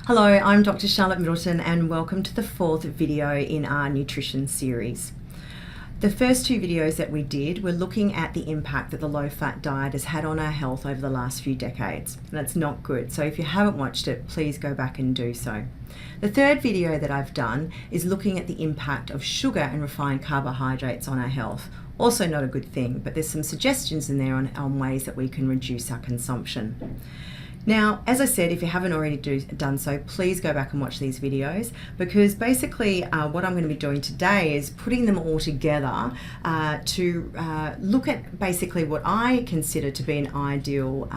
Hello, I'm Dr. Charlotte Middleton and welcome to the fourth video in our nutrition series. The first two videos that we did were looking at the impact that the low-fat diet has had on our health over the last few decades. And that's not good, so if you haven't watched it, please go back and do so. The third video that I've done is looking at the impact of sugar and refined carbohydrates on our health. Also not a good thing, but there's some suggestions in there on ways that we can reduce our consumption. Now, as I said, if you haven't already done so, please go back and watch these videos, because basically what I'm going to be doing today is putting them all together to look at basically what I consider to be an ideal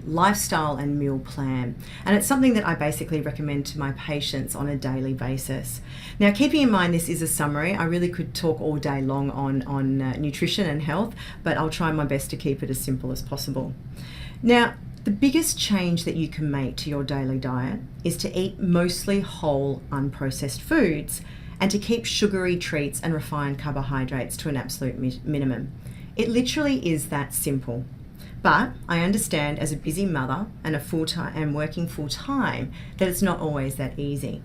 lifestyle and meal plan. And it's something that I basically recommend to my patients on a daily basis. Now, keeping in mind this is a summary, I really could talk all day long on nutrition and health, but I'll try my best to keep it as simple as possible. Now, the biggest change that you can make to your daily diet is to eat mostly whole, unprocessed foods and to keep sugary treats and refined carbohydrates to an absolute minimum. It literally is that simple. But I understand as a busy mother and working full-time that it's not always that easy.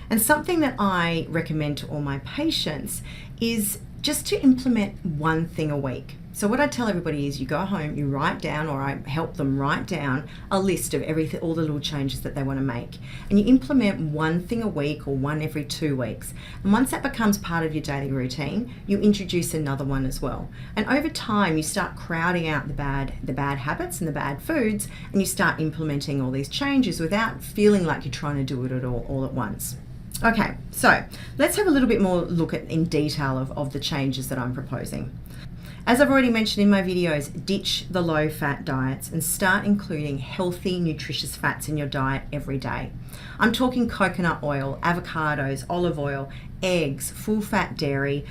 And something that I recommend to all my patients is just to implement one thing a week. So what I tell everybody is you go home, you write down, or I help them write down a list of everything, all the little changes that they want to make. And you implement one thing a week or one every 2 weeks. And once that becomes part of your daily routine, you introduce another one as well. And over time, you start crowding out the bad habits and the bad foods, and you start implementing all these changes without feeling like you're trying to do it all at once. Okay, so let's have a little bit more look at in detail of the changes that I'm proposing. As I've already mentioned in my videos, ditch the low-fat diets and start including healthy, nutritious fats in your diet every day. I'm talking coconut oil, avocados, olive oil, eggs, full-fat dairy,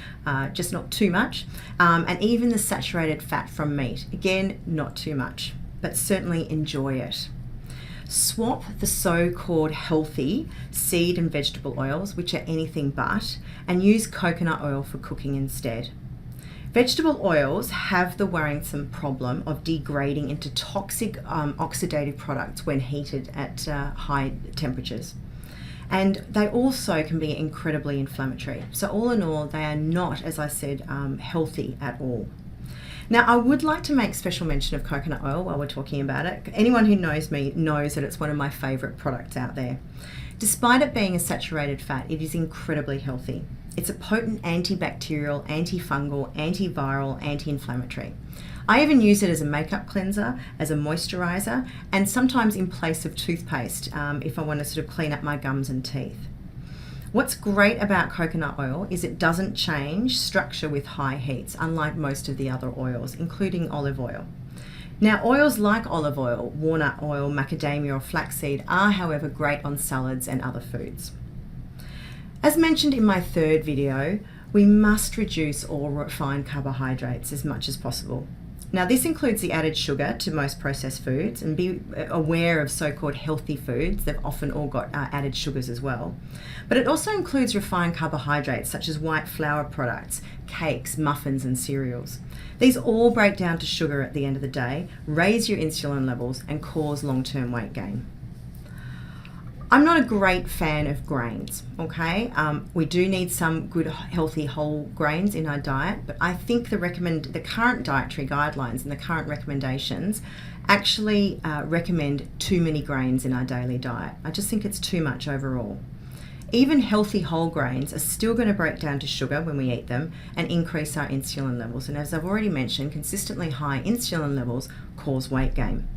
just not too much, and even the saturated fat from meat. Again, not too much, but certainly enjoy it. Swap the so-called healthy seed and vegetable oils, which are anything but, and use coconut oil for cooking instead. Vegetable oils have the worrisome problem of degrading into toxic oxidative products when heated at high temperatures. And they also can be incredibly inflammatory. So all in all, they are not, as I said, healthy at all. Now, I would like to make special mention of coconut oil while we're talking about it. Anyone who knows me knows that it's one of my favorite products out there. Despite it being a saturated fat, it is incredibly healthy. It's a potent antibacterial, antifungal, antiviral, anti-inflammatory. I even use it as a makeup cleanser, as a moisturizer, and sometimes in place of toothpaste if I want to sort of clean up my gums and teeth. What's great about coconut oil is it doesn't change structure with high heats, unlike most of the other oils, including olive oil. Now, oils like olive oil, walnut oil, macadamia or flaxseed are, however, great on salads and other foods. As mentioned in my third video, we must reduce all refined carbohydrates as much as possible. Now, this includes the added sugar to most processed foods, and be aware of so-called healthy foods. They've often all got added sugars as well. But it also includes refined carbohydrates such as white flour products, cakes, muffins and cereals. These all break down to sugar at the end of the day, raise your insulin levels and cause long-term weight gain. I'm not a great fan of grains, okay? We do need some good healthy whole grains in our diet, but I think the current dietary guidelines and the current recommendations actually recommend too many grains in our daily diet. I just think it's too much overall. Even healthy whole grains are still going to break down to sugar when we eat them and increase our insulin levels. And as I've already mentioned, consistently high insulin levels cause weight gain.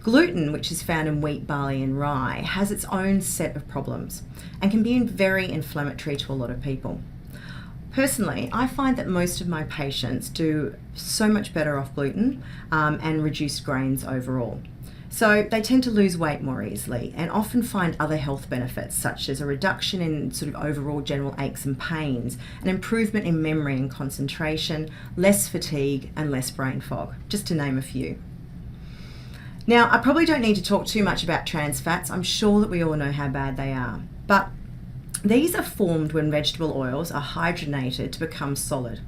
Gluten, which is found in wheat, barley and rye, has its own set of problems and can be very inflammatory to a lot of people. Personally, I find that most of my patients do so much better off gluten and reduced grains overall. So they tend to lose weight more easily and often find other health benefits, such as a reduction in sort of overall general aches and pains, an improvement in memory and concentration, less fatigue and less brain fog, just to name a few. Now, I probably don't need to talk too much about trans fats. I'm sure that we all know how bad they are. But these are formed when vegetable oils are hydrogenated to become solid.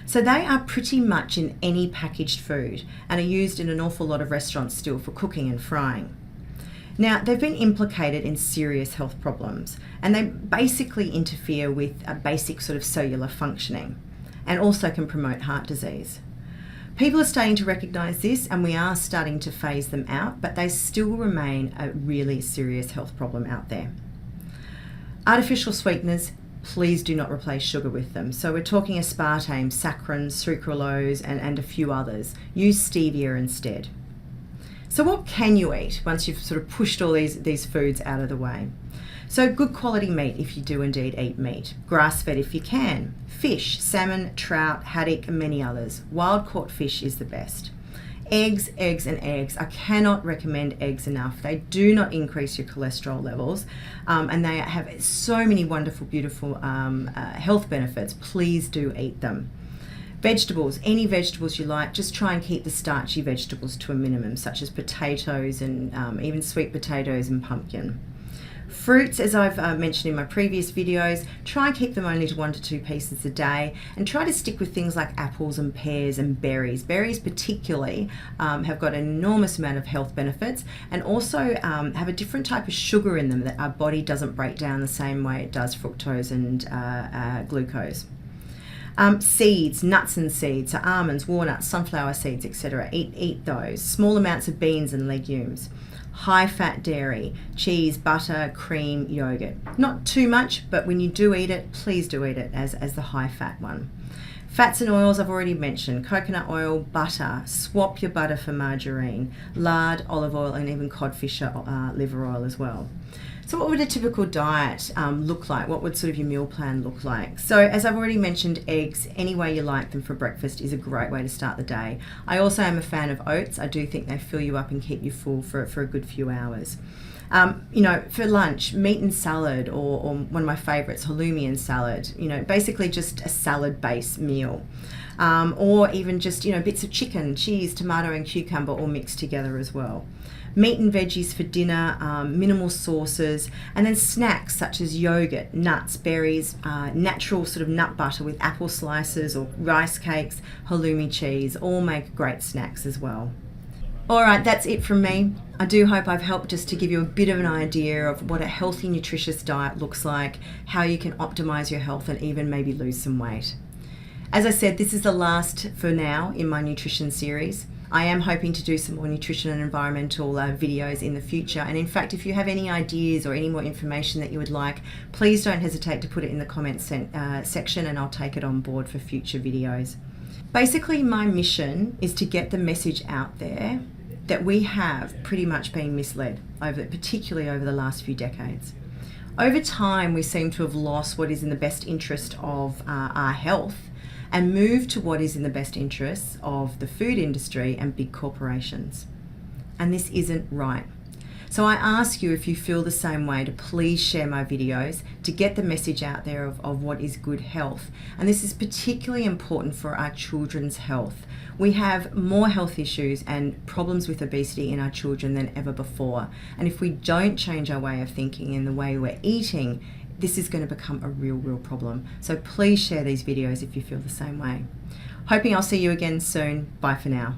So they are pretty much in any packaged food and are used in an awful lot of restaurants still for cooking and frying. Now, they've been implicated in serious health problems, and they basically interfere with a basic sort of cellular functioning and also can promote heart disease. People are starting to recognise this, and we are starting to phase them out, but they still remain a really serious health problem out there. Artificial sweeteners, please do not replace sugar with them. So we're talking aspartame, saccharin, sucralose, and a few others. Use stevia instead. So what can you eat once you've sort of pushed all these foods out of the way? So good quality meat if you do indeed eat meat. Grass-fed if you can. Fish, salmon, trout, haddock, and many others. Wild-caught fish is the best. Eggs, eggs, and eggs. I cannot recommend eggs enough. They do not increase your cholesterol levels, and they have so many wonderful, beautiful health benefits. Please do eat them. Vegetables, any vegetables you like, just try and keep the starchy vegetables to a minimum, such as potatoes and even sweet potatoes and pumpkin. Fruits, as I've mentioned in my previous videos, try and keep them only to 1 to 2 pieces a day, and try to stick with things like apples and pears and berries. Berries particularly have got an enormous amount of health benefits, and also have a different type of sugar in them that our body doesn't break down the same way it does fructose and glucose. Seeds, nuts and seeds, so almonds, walnuts, sunflower seeds, etc. Eat those. Small amounts of beans and legumes. High-fat dairy, cheese, butter, cream, yogurt. Not too much, but when you do eat it, please do eat it as the high-fat one. Fats and oils I've already mentioned. Coconut oil, butter. Swap your butter for margarine. Lard, olive oil, and even codfish liver oil as well. So what would a typical diet look like? What would sort of your meal plan look like? So as I've already mentioned, eggs, any way you like them for breakfast is a great way to start the day. I also am a fan of oats. I do think they fill you up and keep you full for a good few hours. For lunch, meat and salad, or one of my favourites, halloumi and salad. Basically just a salad-based meal. Or even just, bits of chicken, cheese, tomato and cucumber all mixed together as well. Meat and veggies for dinner, minimal sauces, and then snacks such as yogurt, nuts, berries, natural sort of nut butter with apple slices or rice cakes, halloumi cheese, all make great snacks as well. Alright, that's it from me. I do hope I've helped just to give you a bit of an idea of what a healthy, nutritious diet looks like, how you can optimise your health and even maybe lose some weight. As I said, this is the last for now in my nutrition series. I am hoping to do some more nutrition and environmental videos in the future, and in fact if you have any ideas or any more information that you would like, please don't hesitate to put it in the comments section, and I'll take it on board for future videos. Basically my mission is to get the message out there that we have pretty much been misled, particularly over the last few decades. Over time we seem to have lost what is in the best interest of our health and move to what is in the best interests of the food industry and big corporations. And this isn't right. So I ask you, if you feel the same way, to please share my videos to get the message out there of what is good health. And this is particularly important for our children's health. We have more health issues and problems with obesity in our children than ever before. And if we don't change our way of thinking and the way we're eating, this is going to become a real problem. So please share these videos if you feel the same way. Hoping I'll see you again soon. Bye for now.